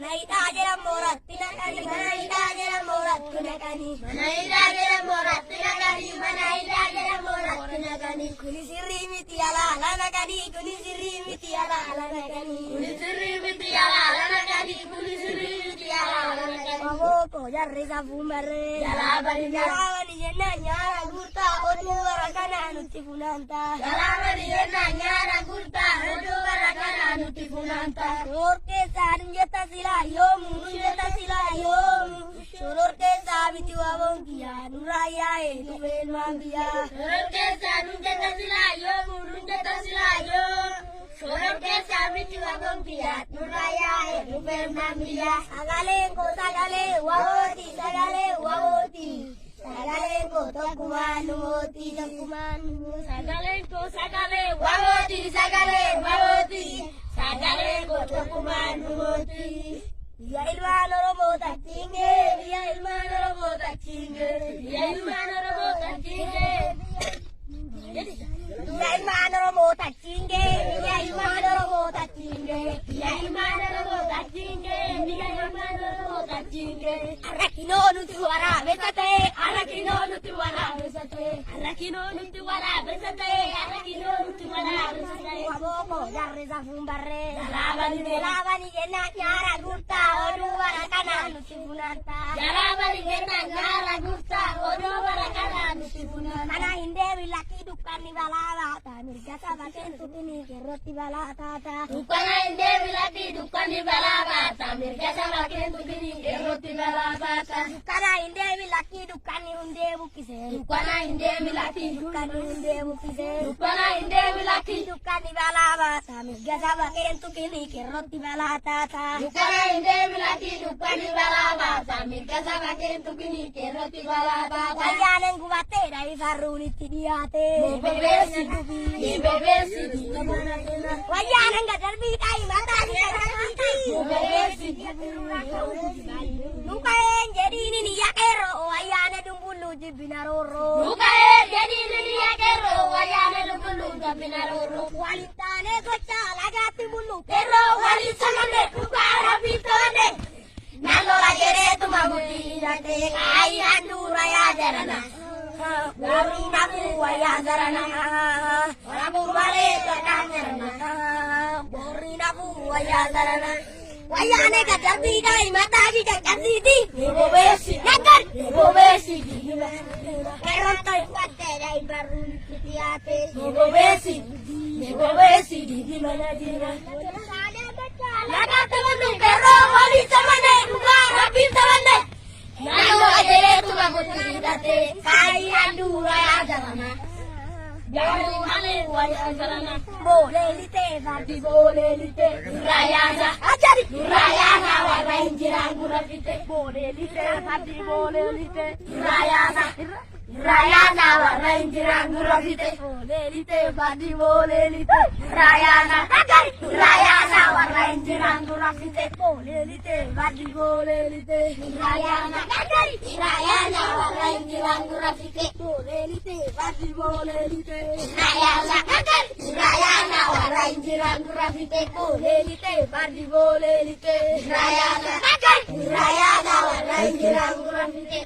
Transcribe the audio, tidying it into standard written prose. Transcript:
Manaida jera morat tinakani, manaida jera morat tinakani, Manaida jera morat tinakani, manaida jera morat tinakani. Kuni sirri miti ala ala nakani, kuni sirri miti ala ala nakani. Kuni sirri miti ala ala nakani, kuni sirri miti ala ala nakani. Maboko jarre safumare, Jalabani jalabani jenna nyara gurta odu warakana nuti funanta. Jalabani jenna nyara gurta odu warakana nuti funanta. Sorke sanjata silayomu, nunjata silayomu. Sorke sabiti wabongia, nuraya itu benmambia. Soror kesa nunjata silayomu, nunjata silayomu. Soror kesa miti wabongia, nuraya itu benmambia. Sagalengo sagale wawoti, sagale wawoti. Sagalengo tokumanu moti, tokumanu. Sagalengo sagale wawoti, sagale wawoti. Sagalengo tokumanu moti. Ya ilmano robo tachinge, ya ilmano robo tachinge, Ya ilmano robo tachinge. ya ilmano robo tachinge, ya ilmano robo tachinge. Ya ilmano robo tachinge, ya ilmano robo tachinge. Arakino nuti wara besate, Arakino nuti wala besate, arakino nuti wala besate, arakino nuti wala besate. waboko jarre safumbarre. Jalabani Jalabani jenna nyara gurta odu warakana nuti funanta. Jalabani jenna nyara gurta odu warakana nuti funanta. Mana hinde bilaki dukani balata, mirga sabaken tutini keroti balata. Dukana inde bilati dukani balabata, mirga sabaken tugini keroti balabata. Kana hinde bilaki dukani hunde bukise. Dukana inde bilati Dukani hunde bukise. Dukana inde bilati Dukani balata, mirga sabaken tutini keroti balata. Dukana inde bilati dukani balabata, mirga sabaken tugini keroti balabata. Wayanen gubate dai faruni tidiate. Bebesi, bebesi, Wayanen gadar bidai mata di kadar bebesi. Lukaen jadi ini ya kero wayane dumbulu jibinaroro. Lukae jadi ini ya kero, wayane dulu tapi naroro. Walitane gocha lagati bulu Kero wali samane kubara pitone. Nalo lagere tu mabuti date, ai andura ya jarana. Bori nabu waya zarana. Rabu bale takanarana. Bori nabu waya zarana. Wayane gadar bidai mata di kakak sidi. Bebesi, Nakar. bebesi, Kero toy kuate dai baru tidiate. bebesi, bebesi di mana dina. Laga temen kero wali samane kubara pitone. Nalo lagere tu mabuti date, ai andura ya jarana. Jaru male waya jarana. Boleh lite vadi boleh lite. Rayana, Ajari. Rayana warna injiran gurafite. Boleh lite vadi boleh lite. Rayana, Rayana warna injiran gurafite. Boleh lite vadi boleh lite. Rayana, Rayana warna injiran gurafite. Boleh lite vadi boleh lite. Rayana, Rayana warna injiran gurafite. Boleh lite vadi boleh lite. Rayana, Rayana warna injiran gurafite. Boleh lite vadi boleh lite. Rayana, Rayana warna injiran gurafite.